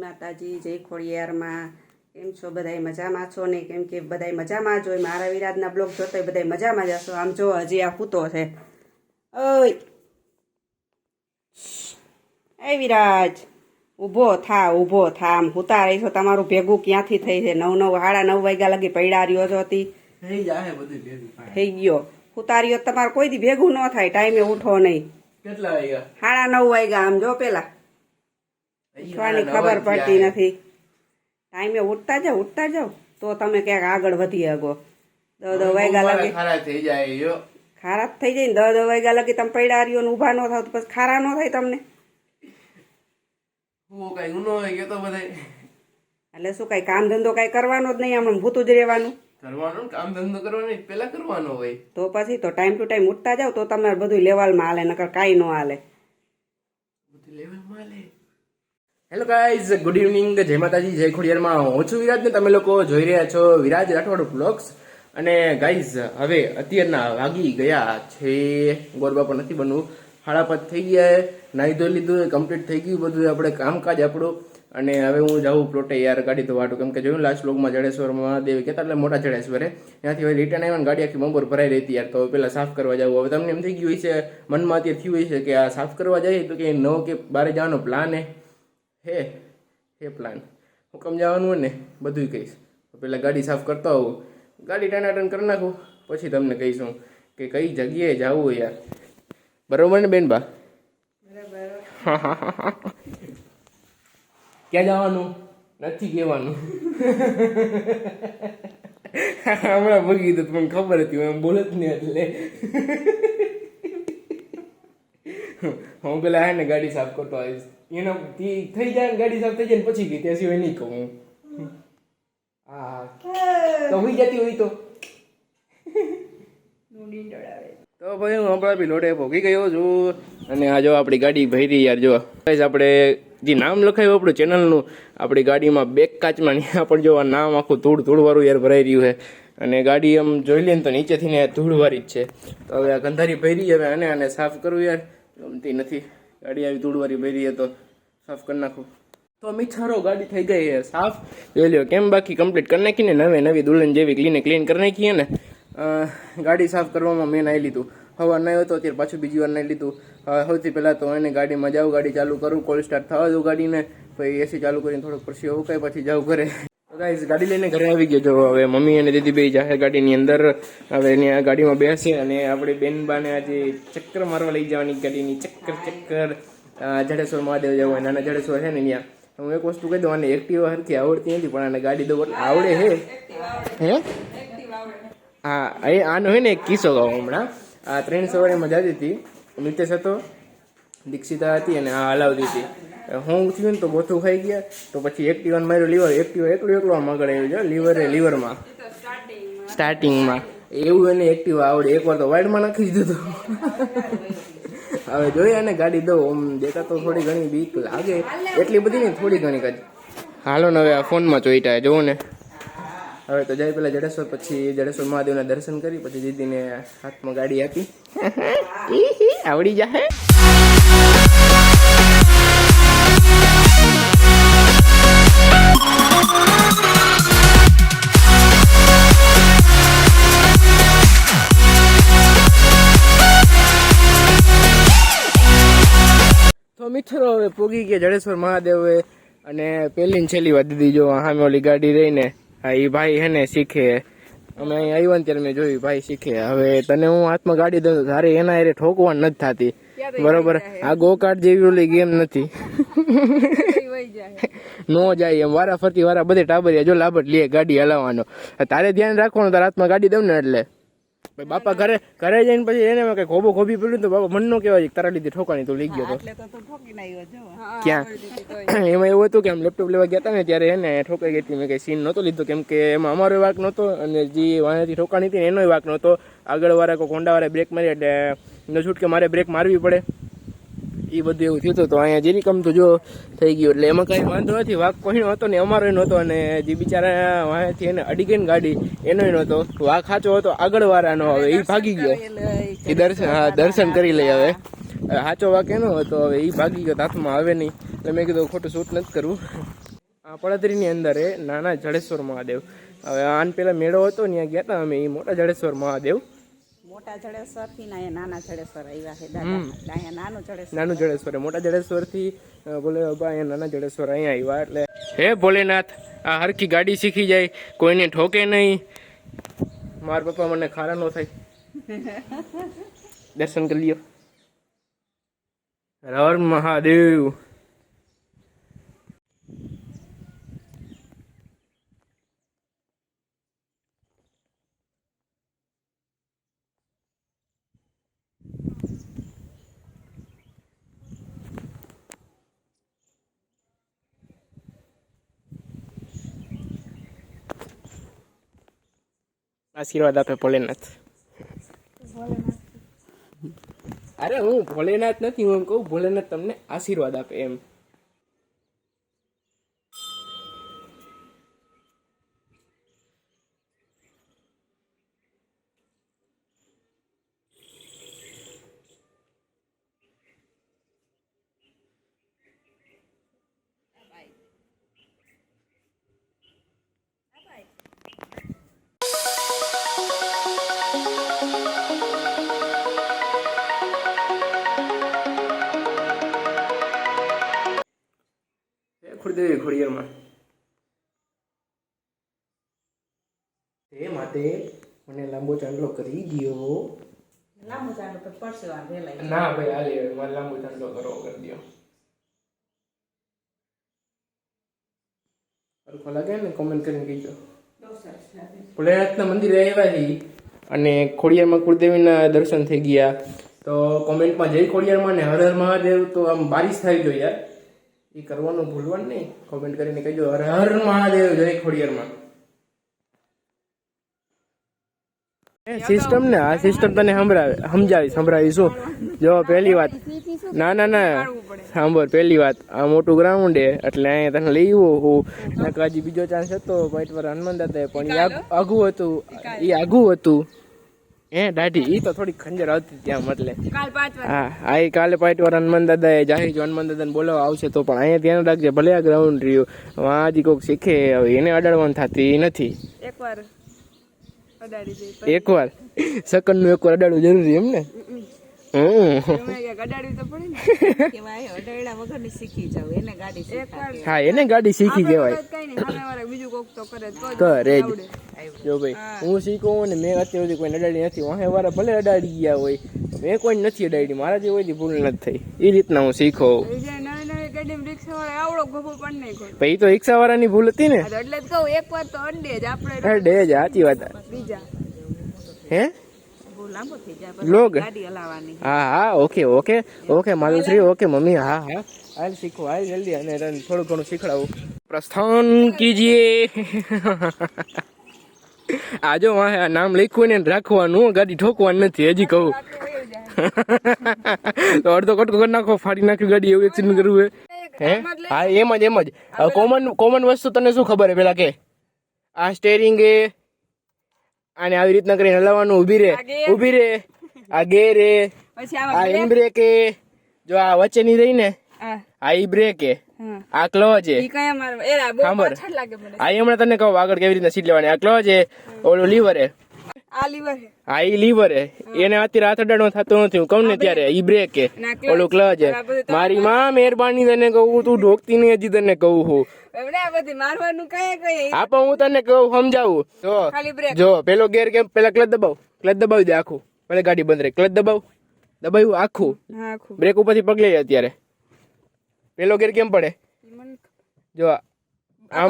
માતાજી, જય ખોડિયારમાં. કેમ છો બધાય? મજામાં છો ને? કેમ કે બધાય મજામાં જ હોય. મારા વિરાજના બ્લોગ જોતા બધાય મજામાં જ હશો. આમ જો હજી આ સૂતો છે. ઓય એ વિરાજ, ઊભો થા. આમ સૂતા રહી છો. તમારું ભેગું ક્યાંથી થઈ છે? 9:30 વાગ્યા લગી પડ્યા રહ્યો છો. થઈ ગયો સૂતા રહ્યો. તમારે કોઈ દી ભેગું ન થાય. ટાઈમે ઉઠો નહીં. કેટલા વાગ્યા? 9:30 વાગ્યા. આમ જો પેલા ઉઠવાની ખબર પડતી નથી. ટાઈમે ઉઠતા જાવ તો તમે ક્યાંક આગળ વધી શકો. 10 વાગ્યા લગી ખારા થઈ જાય. ખારા થઈ જાય ને 10 વાગ્યા લગી તમે પડ્યા રહ્યો ને ઊભા ન થાવ તો પછી ખારા ન થાય તમને. હું કઈ ઊનો હોય કે તો બધાય એટલે શું કઈ કામ ધંધો કઈ કરવાનો જ નહીં. આમ ભૂતું જ રહેવાનું. કરવાનું કામ ધંધો કરવાનો પેલા કરવાનો હોય તો પછી તો ટાઈમ ટુ ટાઈમ ઉઠતા જાવ તો તમારે બધું લેવલમાં હાલે, નકર કાંઈ ન હાલે. Hello guys, good evening. જય માતાજી, જય ખોડિયારમાં. હું છું વિરાજ ને તમે લોકો જોઈ રહ્યા છો વિરાજ રાઠોડ બ્લોગ્સ. અને ગાઈઝ હવે અત્યારના વાગી ગયા છે, ગોરબા પણ નથી બનવું, 5:30 થઈ ગયા. નાહી ધોઈ લીધું, કમ્પ્લીટ થઈ ગયું બધું આપણે કામકાજ આપણું. અને હવે હું જાઉં પ્લોટે યાર ગાડી ધોવાટું, કેમ કે જોયું લાસ્ટ બ્લોગમાં જડેશ્વર મહાદેવ કહેતા, એટલે મોટા જડેશ્વરે ત્યાંથી હવે રિટર્ન આવ્યા ને ગાડી આખી બમ્બર ભરાઈ રહેતી યાર. તો પેલા સાફ કરવા જવું. હવે તમને એમ થઈ ગયું છે, મનમાં અત્યારે થયું હોય છે કે આ સાફ કરવા જાય તો કે 9 કે 12 જવાનો પ્લાન હે પ્લાન હુકમ જવાનું હોય ને બધું કહીશ. પેલા ગાડી સાફ કરતા હોઉં, ગાડી ટનાટન કરી નાખું, પછી તમને કહીશું કે કઈ જગ્યાએ જવું યાર. બરોબર ને બેન બા? ક્યાં જવાનું નથી કહેવાનું. હમણાં ભૂગી તો તમને ખબર હતી, હું એમ બોલત નહીં. એટલે હું પેલા હે ને ગાડી સાફ કરતો આવીશ. એનો થઈ જાય ને ગાડી સાફ થઈ જાય ને પછી ગઈ ત્યાં સિવાય નહીં કહું. હા તો હોઈ જતી હોય તો ભાઈ હું હમણાં બી લોટે ભોગી ગયો છું. અને આ જો આપણી ગાડી ભરી યાર. જો આપણે જે નામ લખાયું આપણું ચેનલનું, આપણી ગાડીમાં બેક કાચમાં ત્યાં પણ જો આ નામ આખું ધૂળ વાળું યાર ભરાઈ રહ્યું છે. અને ગાડી આમ જોઈ લે ને તો નીચેથી ને ધૂળ વાળી જ છે. તો હવે આ ગંધારી ભરી હવે આને સાફ કરવું યાર ગમતી નથી. ગાડી આવી ધૂળ વાળી ભરી તો સાફ કરી નાખું. તો મિથારો ગાડી થઈ ગઈ છે સાફ. જોઈ લ્યો કેમ બાકી કમ્પ્લીટ કરી નાખીને નવી દુલ્હન જેવી ક્લીન કરી નાખીએ ને. ગાડી સાફ કરવામાં મેં નાહી લીધું. હવા નહીં હતો અત્યારે પાછું બીજી વાર નાહી લીધું. સૌથી પહેલાં તો એને ગાડીમાં જાઉં, ગાડી ચાલુ કરું, કોલ સ્ટાર્ટ થવા દઉં ગાડીને, પછી એસી ચાલુ કરીને થોડોક પછી ઉકાય પછી જાઉં ઘરે. ગાઈઝ ગાડી લઈને ઘરે આવી ગયો. જો હવે મમ્મી અને દીદી બે જાહે ગાડીની અંદર. હવે એની આ ગાડીમાં બેસે અને આપણે બેનબાને આજે ચક્કર મારવા લઈ જવાની ગાડીની. ચક્કર જડેશ્વર મહાદેવ જવું હોય, નાના જડેશ્વર છે ને ત્યાં. હું એક વસ્તુ કહી દઉં, આને એક્ટિવા હરખી આવડતી નથી, પણ આને ગાડી દઉં એટલે આવડે હે. હા એ આનો હોય ને એક કિસ્સો કહું હમણાં. આ ટ્રેન સવારીમાં જતી હતી, નિતેશ હતો, દીક્ષિતા હતી અને આ હલાવતી હતી. હું થયું ને તો બોથું ખાઈ ગયા. તો પછી એક્ટિવાને માર્યો લીવર. એક્ટિવા એકલો આમ આગળ આવ્યું છે લીવરમાં સ્ટાર્ટિંગમાં. એવું એને એક્ટિવા આવડે. એકવાર તો વાઇડમાં નાખી દીધું હતું. હવે જોઈએ અને ગાડી દઉં. આમ દેખા તો થોડી ઘણી બીક લાગે, એટલી બધી નહીં, થોડી ઘણી જ. હાલો ને હવે આ ફોનમાં ચોઈટા જોઉં ને. હવે તો જાય પેલા જડેશ્વર, પછી જડેશ્વર મહાદેવના દર્શન કરી, પછી દીદીને હાથમાં ગાડી આપી. આવડી જાય. તો મિત્રો હવે પોગી ગયા જડેશ્વર મહાદેવ. અને પહેલી ને છેલ્લી વાત દીદી જો સામે ઓલી ગાડી રહીને, હા એ ભાઈ હે ને શીખે. અમે અહીં આવ્યા ને ત્યારે મેં જોયું ભાઈ શીખે. હવે તને હું હાથમાં ગાડી દઉં તારે એના હારે ઠોકવા નથી થતી, બરોબર? આ ગોકાર્ટ જેવી ઓલી ગેમ નથી. નો જાય એમ વારા ફરતી વારા બધે ટાબરિયા જો લાભટ લે ગાડી હલાવવાનો. તારે ધ્યાન રાખવાનું, તારા હાથમાં ગાડી દઉં ને એટલે બાપા ઘરે જઈને પછી એને કઈ ખોબી પડ્યું તો બાપા મન નો કહેવાય તારા લીધે ઠોકાણી તું લઈ ગયો તો. ક્યાં એમાં એવું હતું કે આમ લેપટોપ લેવા ગયા હતા ને ત્યારે એને ઠોકાઈ ગઈ હતી. મેં કઈ સીન નહોતો લીધો, કેમ કે એમાં અમારો વાંક નહોતો અને જે વાંથી ઠોકાણી હતી એનો વાંક નહોતો. આગળ વાળા કોઈ હોન્ડા વાળા બ્રેક મારી એટલે ન છૂટ કે મારે બ્રેક મારવી પડે. એ બધું એવું થયું હતું. તો અહીંયા જેરી કમ તો જો થઈ ગયું એટલે એમાં કઈ વાંધો નથી. વાંક કોઈનો હતો ને અમારો નહોતો. અને જે બિચારા વાંથી એને અડી ગઈ ને ગાડી એનો નહોતો. વાંક સાચો હતો આગળ વાળાનો. હવે એ ભાગી ગયો. એ દર્શન કરી લઈ. હવે સાચો વાંક એનો હતો. હવે એ ભાગી ગયો, હાથમાં આવે નહીં. એટલે મેં કીધું ખોટું શૂટ નથી કરવું. આ પડતરીની અંદર એ નાના જડેશ્વર મહાદેવ. હવે આન પેલા મેળો હતો ત્યાં ગયા હતા અમે. એ મોટા જડેશ્વર મહાદેવ, મોટા જડેશ્વર થી નાના જડેશ્વર આવ્યા છે દાદા. અહીંયા નાનું જડેશ્વર, મોટા જડેશ્વર થી બોલે બાબા અહીંયા નાના જડેશ્વર અહીંયા આવ્યા. એટલે હે ભોલેનાથ, આ હરખી ગાડી શીખી જાય, કોઈને ઠોકે નહીં. મારા પપ્પા મને ખારા નો થાય. દર્શન કરી લ્યો. હર મહાદેવ. આશીર્વાદ આપે ભોલેનાથ. અરે હું ભોલેનાથ નથી, હું એમ કહું ભોલેનાથ તમને આશીર્વાદ આપે એમ. ખુરદેવી ખોડિયારમાં એ માટે મને લાંબો ચાંદલો કરી ગયો. લાંબો ચાંદલો તો પડશે વાંધે ના ભાઈ હાલે, મને લાંબો ચાંદલો કરવો કરી દો. સરખો લાગે ને કોમેન્ટ કરીને કહીજો. ભોલેનાથના મંદિરે આવ્યા છીએ અને ખોડિયારમાં કુળદેવીના દર્શન થઈ ગયા. તો કોમેન્ટમાં જય ખોડિયારમાં ને હર હર મહાદેવ તો આમ બારીશ થઈ ગયો યાર. એ કરવાનું ભૂલવાનું નહીં. કોમેન્ટ કરીને કહેજો હર હર મહાદેવ જય ખોડિયારમાં. સિસ્ટમ ને આ સિસ્ટમ તને સમજાવીશું. જો પહેલી વાત, ના સાંભળ, પહેલી વાત આ મોટું ગ્રાઉન્ડ હે એટલે અહીંયા તને લઈ હું હજી બીજો ચાન્સ હતો પાઇટવાર હનુમાન દાદા, પણ એ આઘું હતું. હે દાઢી ઈ તો થોડી ખંજર આવતી ત્યાં મતલે. હા એ કાલે પાઇટવાર હનુમાન દાદા એ જાહેર હનુમાન દાદાને બોલાવવા આવશે તો પણ અહીંયા ધ્યાન રાખજે. ભલે આ ગ્રાઉન્ડ રહ્યું, હજી કોઈક શીખે એને અડાડવાનું થતી નથી. એકવાર સેકન્ડ નું એકવાર અડાડવું જરૂરી એમ ને. હા એને ગાડી શીખી કહેવાય. કરે જ. જો ભાઈ હું શીખું ને મેં અત્યાર સુધી કોઈ અડાડી નથી. વાહે વાળા ભલે અડાડી ગયા હોય, મેં કોઈ નથી અડાડી. મારા જે હોય ભૂલ નથી થઈ. એ રીતના હું શીખો. પછી તો રિક્ષા વાળાની ભૂલ હતી ને. અડે જ સાચી વાત. હે લોગ હા ઓકે માલુશ્રી ઓકે મમ્મી હા હાલ શીખો હાલ જલ્દી. અને થોડું ઘણું શીખડાવું. પ્રસ્થાન કીજીએ. આજો નામ લખ્યું ને રાખવાનું, ગાડી ઠોકવાનું નથી. હજી કહું તો અડધો કટકો કરી નાખો, ફાડી નાખી ગાડી. એવું એક્સિડન્ટ કરવું હે? હા એમ જ. કોમન વસ્તુ તને શું ખબર હે પેલા કે આ સ્ટેરિંગ એ આને આવી રીતના કરીને હલાવવાનું. ઊભી રે આ ગેર એ, આ હેન્ડ બ્રેક એ. જો આ વચ્ચે ની રહી ને આ ઈ બ્રેક એ, આ ક્લચ એ. સાંભળ આ હમણાં તને કહું આગળ કેવી રીતના સીટ લેવાની. આ ક્લચ એ, ઓલું લીવર એ, હા ઈ લીવર એ. એને અત્યારે હાથ અડાડો થતો નથી. હું કહું ને ત્યારે ઈ બ્રેક એ, ઓલું ક્લચ એ. મારી માં મહેરબાની તને કહું, તું ઢોકતી નહીં હજી તને કહું હું. હા પણ હું તને કહું સમજાવું. જો પેલો ગેર કેમ, પેલા ક્લચ દબાવી દે આખું, ભલે ગાડી બંધ રહે. ક્લચ દબાવ્યું આખું, બ્રેક ઉપરથી પગ લઈ અત્યારે. પેલો ગેર કેમ પડે જો આમ.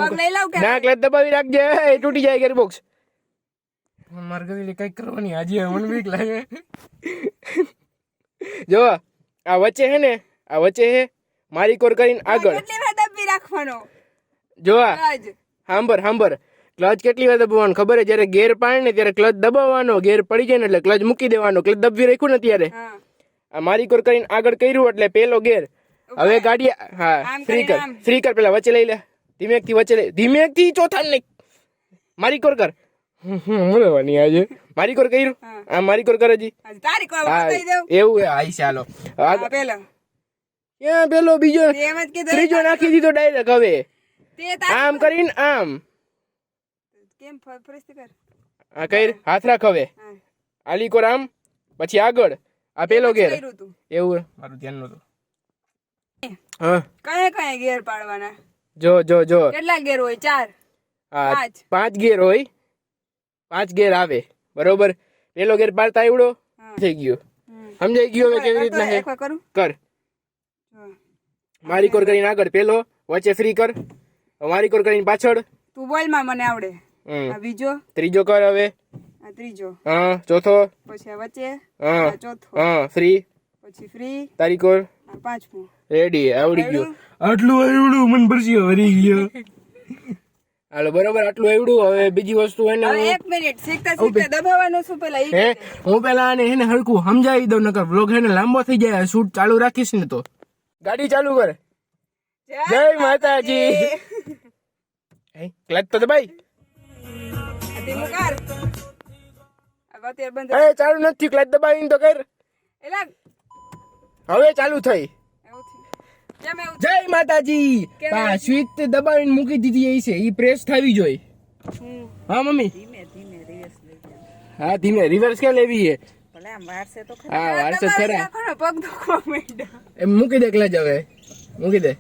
ના ક્લચ દબાવી રાખજે, તૂટી જાય ગેર બોક્સ. મારે કઈક કરવાની આજે મને બીક લાગે. જો આ વચ્ચે હે ને, આ વચ્ચે હે મારી કોર કરીને આગળ રાખવાનો. જો સાંભળ ક્લચ કેટલી વાર દબાવવાનું ખબર હે? જયારે ગેર પાડે ને ત્યારે ક્લચ દબાવવાનો, ગેર પડી જાય ને એટલે ક્લચ મૂકી દેવાનો. ક્લચ દબવી રાખ્યું ને ત્યારે આ મારી કોર કરીને આગળ કર્યું એટલે પેલો ગેર. હવે ગાડી હા ફ્રી કર પેલા વચ્ચે લઈ લે. ધીમેકથી વચ્ચે લઈ, ધીમેકથી ચોથા નહીં. મારી કોર કર. મળવાની આજે મારી કોર કર્યું. આ મારી કોર કરે જી. એવું હે આઈ ચાલો ક્યાં પેલો બીજો તે એમ જ કીધું. ત્રીજો નાખી દીધો ડાયરેક્ટ. હવે તે તારી આમ કરીને આમ કેમ ફરીથી કર. આ કઈ હાથ રાખ. હવે હા. આલી કોર આમ, પછી આગળ આ પેલો ગેર. કર્યું તું. એવું મારું ધ્યાન નતું. હા કયા કયા ગેર પાડવાના? જો જો જો કેટલા ગેર હોય? 4 આ 5. 5 ગેર હોય, 5 ગેર આવે બરોબર. પેલો ગેર પાડતા આવડો હા. થઈ ગયો. સમજાઈ ગયો હવે કેવી રીતના છે? એકવાર કરું. કર. હા. મારી કોર કરીને આગળ પેલો, વચ્ચે ફ્રી કર. મારી કોર કરીને પાછળ. તું બોલ માં, મને આવડે. આ બીજો, ત્રીજો કર હવે. આ ત્રીજો, હા ચોથો. પછી આ વચ્ચે, હા આ ચોથો, હા ફ્રી. પછી ફ્રી, તારી કોર આ પાંચમું. રેડી. આવડી ગયું. આટલું આવડું મન પરસ્યો વરી ગયો. હાલો બરોબર, આટલું આવડું. હવે બીજી વસ્તુ એને હવે 1 મિનિટ શીખતા શીખતા દબાવવાનું શું પેલા હે હું પેલા આને એને હરકું સમજાવી દઉં, નકર વ્લોગ એને લાંબો થઈ જાય. શૂટ ચાલુ રાખીશ ને તો. ગાડી ચાલુ કર. જય માતાજી. ક્લચ તો દબાઈ. ધીમું કર. હવે અત્યારે બંધ. એ ચાલુ નથી. ક્લચ દબાવીને તો કર. એલા હવે ચાલુ થઈ. એવું થયું. કેમ એવું? જય માતાજી. આ સ્વિચ દબાવીને મૂકી દીધી છે, ઈ પ્રેસ થવી જોઈએ. હા મમ્મી. ધીમે ધીમે રિવર્સ લઈ જા. હા ધીમે રિવર્સ કે લેવી છે? ભલે આમ વારસે તો હા વારસે ખરા. પગ દુખવા માંડ્યો. એમ મૂકી દે ક્લચ. હવે મૂકી દે.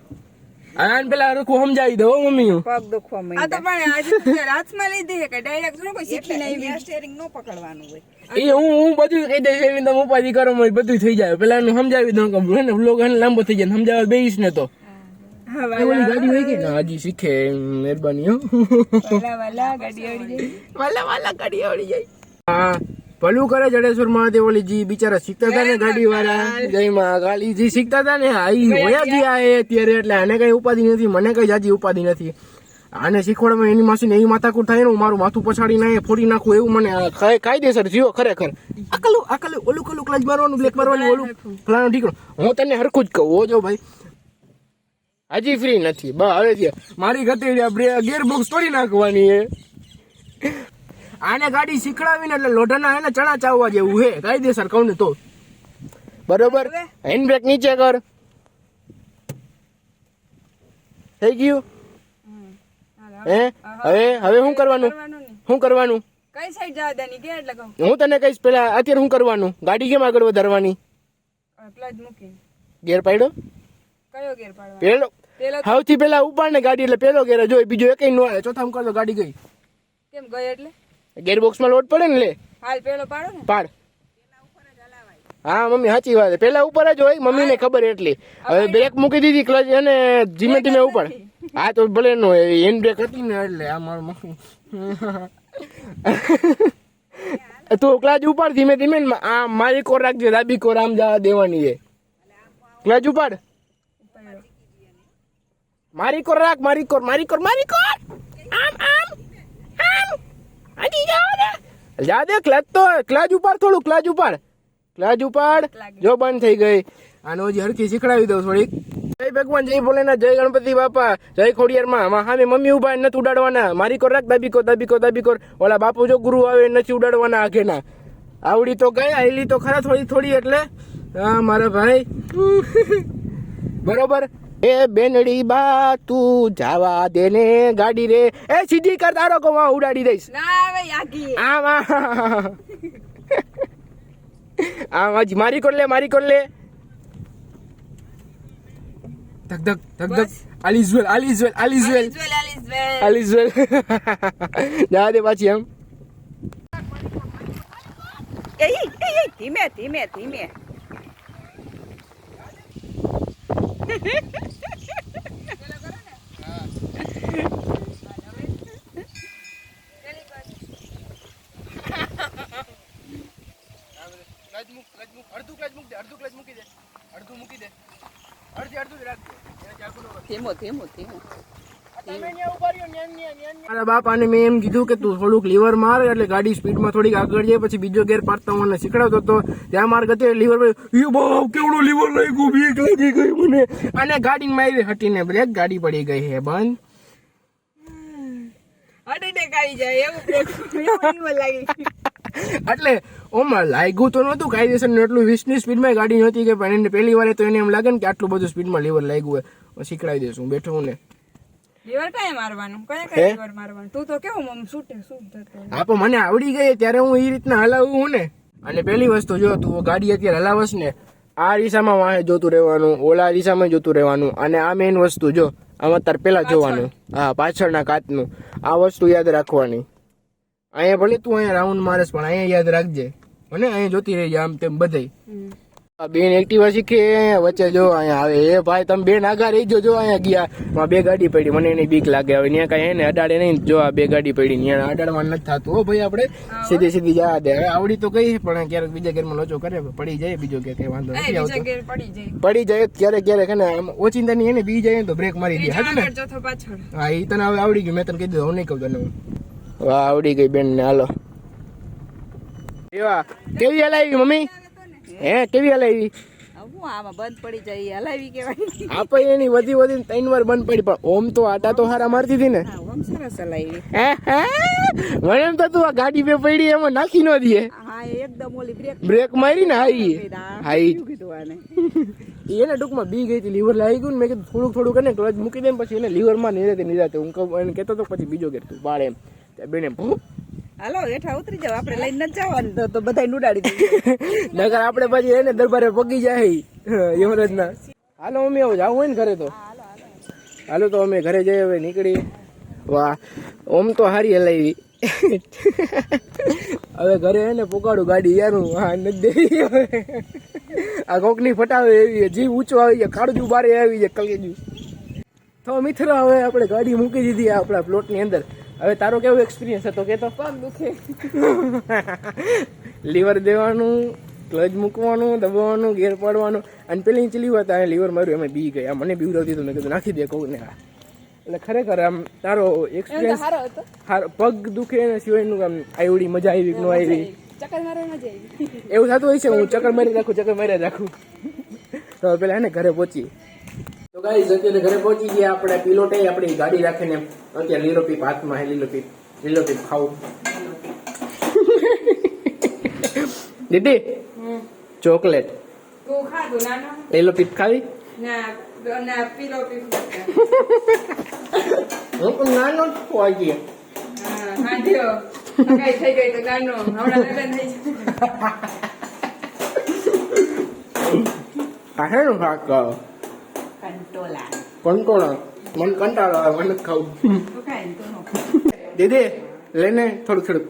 આને પેલા હરખું સમજાવી દો મમ્મી. પગ દુખવા માંડ્યો. આ તો પણ આજે તો હાથમાં લીધી છે કે ડાયરેક્ટ શું કોઈ શીખી નહીં. સ્ટીયરિંગ નો પકડવાનું હોય. એ હું બધું કહી દઈશ. એવી તમે ઉપાધિ કરો બધું થઈ જાય. પેલા એનું સમજાવી દઉં કે હે ને વ્લોગ એને લાંબો થઈ જાય. સમજાવવા બેહીશ ને તો ઓલી ગાડી હોય કે ના હજી શીખે. મહેરબાની હો. વાલા વાલા ગાડી આવડી જાય. વાલા વાલા ગાડી આવડી જાય. હા ભલું કરે જડેશ્વર મહાદેવ. ઓલી જી બિચારા શીખતા હતા ને ગાડી વાળા, જય માં કાલી જી શીખતા હતા ને, આઈ હોયા ગયા એ અત્યારે. એટલે આને કઈ ઉપાધિ નથી, મને કઈ જાજી ઉપાધિ નથી. આને શીખવાડવામાં એની માસી એવી માથાકૂટ થાય ને, હું મારું માથું પછાડી ના ફોડી નાખું એવું મને કાયદેસર જીવો ખરેખર. આકલું આકલું ઓલું કલું ક્લચ મારવાનું, બ્રેક મારવાની, ઓલું ફલાણું ઠીકડું. હું તને હરખું જ કહું. ઓ જો ભાઈ હજી ફ્રી નથી. હવે મારી ગતિ ગેર બોક્સ તોડી નાખવાની છે. આને ગાડી શીખડાવીને એટલે લોઢાના એને ચણા ચાવવા જેવું હે કાયદેસર કહું ને તો. બરોબર. હેન્ડ બ્રેક નીચે કર. થઈ ગયું. હે હવે હવે શું કરવાનું? શું કરવાનું? કઈ સાઈડ જવા દેની કે એટલે કહું. હું તને કહીશ પેલા. અત્યારે શું કરવાનું? ગાડી કેમ આગળ વધારવાની? ક્લચ મૂકી. ગેર પાડ્યો. કયો ગેર પાડવાનો? પેલો. સૌથી પેલા ઉપાડ ને ગાડી એટલે પેલો ગેર જોઈ, બીજો એકઈ નો આવે. ચોથામાં કર દો ગાડી ગઈ. કેમ ગઈ એટલે? ગેર બોક્સ માં લોડ પડે ને. લે હાલ પેલો પાડો ને. પાડ. હા મમ્મી સાચી વાત. પેલા ઉપર જ હોય, મમ્મી ને ખબર એટલી. હવે બ્રેક મૂકી દીધી, ક્લચ અને ધીમે ધીમે ઉપર. હા તો ભલે નો હેન્ડ બ્રેક હતી ને એટલે આ મારું મમ્મી. તું ક્લચ ઉપાડ ધીમે ધીમે. આ મારી કોર રાખજે, ડાબી કોર આમ જવા દેવાની છે. ક્લચ ઉપાડ. મારી કોર રાખ. મારી કોર મારી કોર મારી કોર. આમ આમ આમ આજી જાવ ને. જા દે ક્લચ તો. ક્લચ ઉપાડ થોડું. ક્લચ ઉપાડ. ક્લચ ઉપાડ. જો બંધ થઈ ગઈ. આનો હજી હરખી શીખડાવી દઉં થોડીક. જય ભગવાન, જય ભોલેનાથ, જય ગણપતિ બાપા, જય ખોડિયાર માં. સામે મમ્મી ઉભા નથી ઉડાડવાના. મારી કોર રાખ. દાબી કોર દાબી કોર દાબી કોર. ઓલા બાપુ જો ગુરુ આવે નથી ઉડાડવાના આખેના. આવડી તો ગઈ, આયલી તો ખરા થોડી થોડી. એટલે હા મારા ભાઈ બરોબર. એ બેનડી બા તું જાવા દે ને ગાડી રે. એ સીધી કર. તારો કો ઉડાડી દઈશ. ના ભાઈ આખી આમ આમ હજી મારી કોર લે. મારી કોર લે. ધક ધક ધક ધક. આલીઝવેલ આલીઝવેલ આલીઝવેલ આલીઝવેલ. જા દે પાછી આમ. ધીમે ધીમે ધીમે. ધીમો ધીમો ધીમો. મારા બાપાને મેં એમ કીધું કે તું થોડુંક લીવર માર એટલે ગાડી સ્પીડમાં થોડીક આગળ જાય. પછી બીજો ગેર પાડતા મને શીખડાવતો હતો. ત્યાં માર ગતે લીવર કેવડું લીવર લાગ્યું, બીક લાગી ગઈ મને. અને ગાડી મારી હટીને બ્રેક, ગાડી પડી ગઈ હે બંધ. અટેક આવી જાય એવું લાગી. એટલે ઓમાં લાગ્યું તો નહોતું કાયદેસર એટલું 20ની સ્પીડમાં ગાડી નહોતી કે પણ એને પહેલી વાર તો એને એમ લાગે ને કે આટલું બધું સ્પીડમાં લીવર લાગ્યું હોય શીખડાવી દઈશું બેઠો હું ને લીવર કઈ મારવાનું કયા લીવર મારવાનું તું તો કેવું મમ શૂટ થતો હા પણ મને આવડી ગઈ ત્યારે હું એ રીતના હલાવું હું ને અને પહેલી વસ્તુ જો તું ગાડી અત્યારે હલાવસ ને આ દિશામાં વાહે જોતું રહેવાનું ઓલા દિશામાં જોતું રહેવાનું અને આ મેઇન વસ્તુ જો આમાં તાર પેલા જોવાનું હા પાછળના કાચનું આ વસ્તુ યાદ રાખવાની અહીંયા ભલે તું અહીંયા રાઉન્ડ મારેસ પણ અહીંયા યાદ રાખજે અને અહીંયા જોતી રહેજે આમ તેમ બધાય બેન એક્ટિવા શીખે વચ્ચે જો અહીંયા આવે એ ભાઈ તમે બેન આગા રહીજો જો અહીંયા ગયા બે ગાડી પડી મને એની બીક લાગે હવે ત્યાં કઈ એને અડાડે નહીં જો આ બે ગાડી પડી ત્યાં અડાડવા નથી થતું હો ભાઈ આપણે સીધી સીધી જવા દે હવે આવડી તો કઈ પણ ક્યારેક બીજા ગેરમાં લોચો કરે પડી જાય બીજો કે કઈ વાંધો નથી આવતો પડી જાય ક્યારેક ક્યારેક એને ઓચિંતા ની એને બી જાય તો બ્રેક મારી દે હા ને હા એ તને હવે આવડી ગયું મેં તને કહી દીધું હું નહીં કહું તને વાહ આવડી ગઈ બેન ને હાલો એવા કેવી હલાવી મમ્મી હે કેવી હલાવી આમાં બંધ પડી જાય હલાવી કેવાય આપણે એની વધી 3 વાર બંધ પડી પણ ઓમ તો આટા તો હારા મારતી હતી ને ઓમ સરસ હલાવી મને એમ તો તું આ ગાડી બે પડી એમાં નાખી ન દે હા એકદમ ઓલી બ્રેક મારી ને હાઈ કીધું આને એને ટૂંકમાં બી ગઈ હતી લીવર લાગી ગયું મેં કીધું થોડુંક કરીને ક્લચ મૂકી દે પછી એને લીવરમાં નિરાતે હું એને કહેતો તો પછી બીજો ગેર તું બાળે એમ બેને હાલો હેઠા ઉતરી જાવ આપણે લઈને નથી જવાનું તો બધા ઉડાડી દીધું નગર આપણે પછી એને દરબારે પગી જાય યમરાજના હાલો અમે આવું જાવ હોય ને ઘરે તો હાલો તો અમે ઘરે જઈએ હવે નીકળી વાહ ઓમ તો હારી હલાવી હવે ઘરે એને પોકાડું ગાડી યારું હા નથી આ કોકની ફટાવે એવી જીવ ઊંચો આવી જાય કાળજું બારે આવી જાય કલેજું તો મિત્રો હવે આપણે ગાડી મૂકી દીધી આપણા પ્લોટની અંદર હવે તારો કેવો એક્સપિરિયન્સ હતો કે તો પગ દુખે લીવર દેવાનું ક્લચ મૂકવાનું દબાવવાનું ગેર પાડવાનું અને પેલી ચીલી હતા લીવર માર્યું એમાં બી ગયા મને બીવડાવતી હતું મેં કીધું નાખી દે કહું ને એટલે ખરેખર આમ તારો એક્સપિરિયન્સ પગ દુખે એના સિવાયનું આમ આવડી મજા આવી કે ન આવી એવું થતું હોય છે હું ચક્કર મારી રાખું તો પેલા એને ઘરે પહોંચી તો ગાઈસ અત્યારે ઘરે પહોંચી ગયા આપણે પિલોટે આપણી ગાડી રાખીને અત્યારે લીલો પીપ હાથમાં હે લીલો પીપ ખાવું દીદી ચોકલેટ તું ખાધું નાનો લીલો પીપ ખાવી ના પીલો પીપ હું પણ નાનો જ ખોવાઈ ગયો હા જો કઈ થઈ ગઈ તો નાનો હમણાં લગન થઈ છે નું શાક કંટોળા મને કંટાળો આવે મને ખાવું દીદી લઈને થોડુંક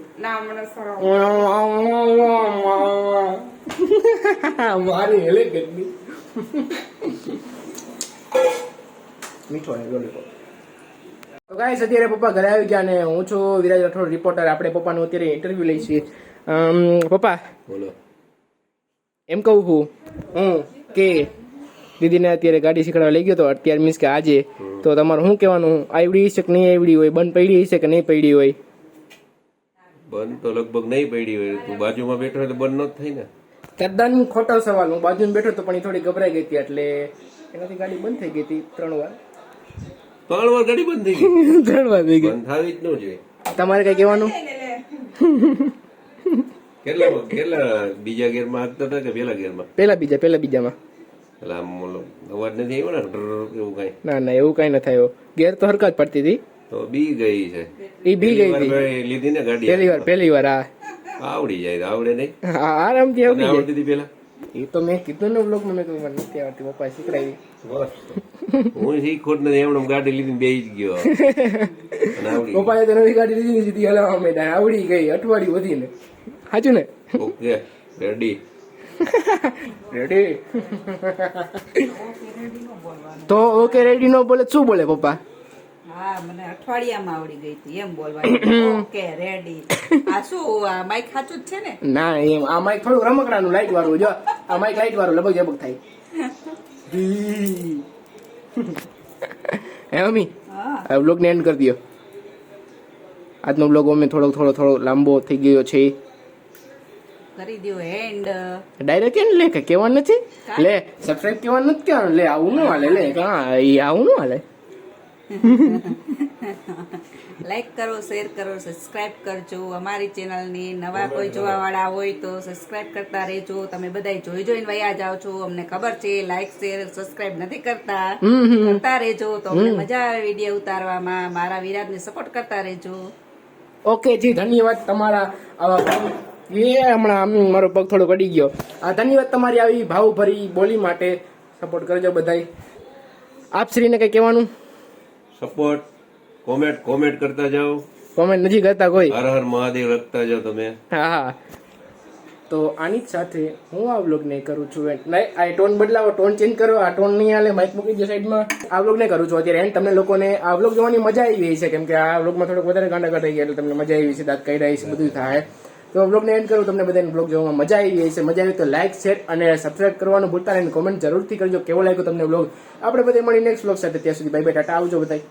મારી હેલે કેટલી મીઠો તો ગાઈસ અત્યારે પપ્પા ઘરે આવી ગયા ને હું છું વિરાજ રાઠોડ રિપોર્ટર આપણે પપ્પાનું અત્યારે ઇન્ટરવ્યુ લઈશું પપ્પા બોલો એમ કહું છું હું કે દીદીને અત્યારે ગાડી શીખવાડવા લઈ ગયો તો અત્યારે મીન્સ કે આજે તો તમારું શું કહેવાનું આવડી છે કે નહીં આવડી હોય બંધ પડી છે કે નહીં પડી હોય બંધ તો લગભગ નહીં પડી હોય તું બાજુમાં બેઠો એટલે બંધ ન થાય ને તદ્દન ખોટો સવાલ હું બાજુમાં બેઠો તો પણ એ થોડી ગભરાઈ ગઈ હતી એટલે એનાથી ગાડી બંધ થઈ ગઈ હતી 3 વાર ગાડી બંધ થઈ ગઈ 3 વાર થઈ ગઈ બંધ થાવી જ ન જોઈએ તમારે કઈ કહેવાનું કેટલા બીજા ગેરમાં હાંકતા હતા કે પેલા ગેરમાં પેલા બીજામાં એટલે આમ અવાજ નથી આવ્યો ને એવું કઈ ના એવું કઈ નથી આવ્યો ગેર તો હરકત પડતી હતી તો બી ગઈ છે એ બી ગઈ હતી લીધી ને ગાડી પહેલી વાર આવડી જાય આવડે નહીં આરામથી આવડતી હતી પેલા એ તો મેં કીધું ને બ્લોગમાં મેં કહ્યું નથી આવડતી પપ્પા શીખડાવી હું શીખોટ નથી એમણે ગાડી લીધી બેસી જ ગયો પપ્પાએ તો નવી ગાડી લીધી સીધી હલાવવા માંડ્યા આવડી ગઈ અઠવાડિયું વધીને સાચું ને ઓકે રેડી તો ઓકે રેડી નો બોલે શું બોલે પપ્પા હા મને અઠવાડિયામાં આવડી ગઈ હતી એમ બોલવાનું ઓકે રેડી આ શું આ માઈક સાચું જ છે ને ના એમ આ માઈક થોડું રમકડાનું લાઈટ વાળું જો આ માઈક લાઈટ વાળું લબક જબક થાય હે મમ્મી આ બ્લોગ ને એન્ડ કરી દો આજનો બ્લોગ અમે થોડો લાંબો થઈ ગયો છે કરી દો એન્ડ ડાયરેક્ટ એન્ડ લે કે કેવાનું નથી લે સબસ્ક્રાઇબ કેવાનું નથી કેવાનું લે આવું ન હાલે લે હા એ આવું ન હાલે લાઈક કરો, શેર કરો, સબસ્ક્રાઇબ કરજો અમારી ચેનલની. નવા કોઈ જોવા વાળા હોય તો સબસ્ક્રાઇબ કરતા રહેજો. તમે બધા જોઈને વયા જાઓ છો, અમને ખબર છે. લાઈક શેર સબસ્ક્રાઇબ નથી કરતા, કરતા રહેજો તો અમને મજા આવે વિડીયો ઉતારવામાં. મારા વિરાટને સપોર્ટ કરતા રહેજો. ઓકે જી, ધન્યવાદ તમારા આવા હમણાં મારો પગ થોડો કડી ગયો. ધન્યવાદ તમારી આવી ભાવભરી બોલી માટે. સપોર્ટ કરજો બધાય. આપ શ્રીને કઈ કહેવાનું? સપોર્ટ, કોમેન્ટ કરતા જાઓ. કોમેન્ટ નથી કરતા કોઈ. હર હર મહાદેવ લખતા જાઓ તમે. હા, તો આની જ સાથે હું આ વ્લોગ ને કરું છું. આ ટોન બદલાવો, ટોન ચેન્જ કરો. આ ટોન નહીં હાલે, માઇક મૂકી દો સાઈડમાં. આ વ્લોગ ને કરું છું અત્યારે એન્ડ. તમને લોકોને આ વ્લોગ જોવાની મજા આવી છે, કેમ કે આ વ્લોગમાં થોડોક વધારે ગાંડા થઈ ગયા, એટલે તમને મજા આવી છે. દાંત કાઢ્યા છે, બધું થાય. તો વ્લોગને એન્ડ કરું. તમને બધાને વ્લોગ જોવામાં મજા આવી છે. મજા આવી તો લાઈક, શેર અને સબસ્ક્રાઇબ કરવાનું ભૂલતા નહીં. કોમેન્ટ જરૂરથી કરજો કેવો લાગ્યો તમને વ્લોગ. આપણે બધે મળી નેક્સ્ટ વ્લોગ સાથે. ત્યાં સુધી બાય બાય, ટાટા, આવજો બધાય.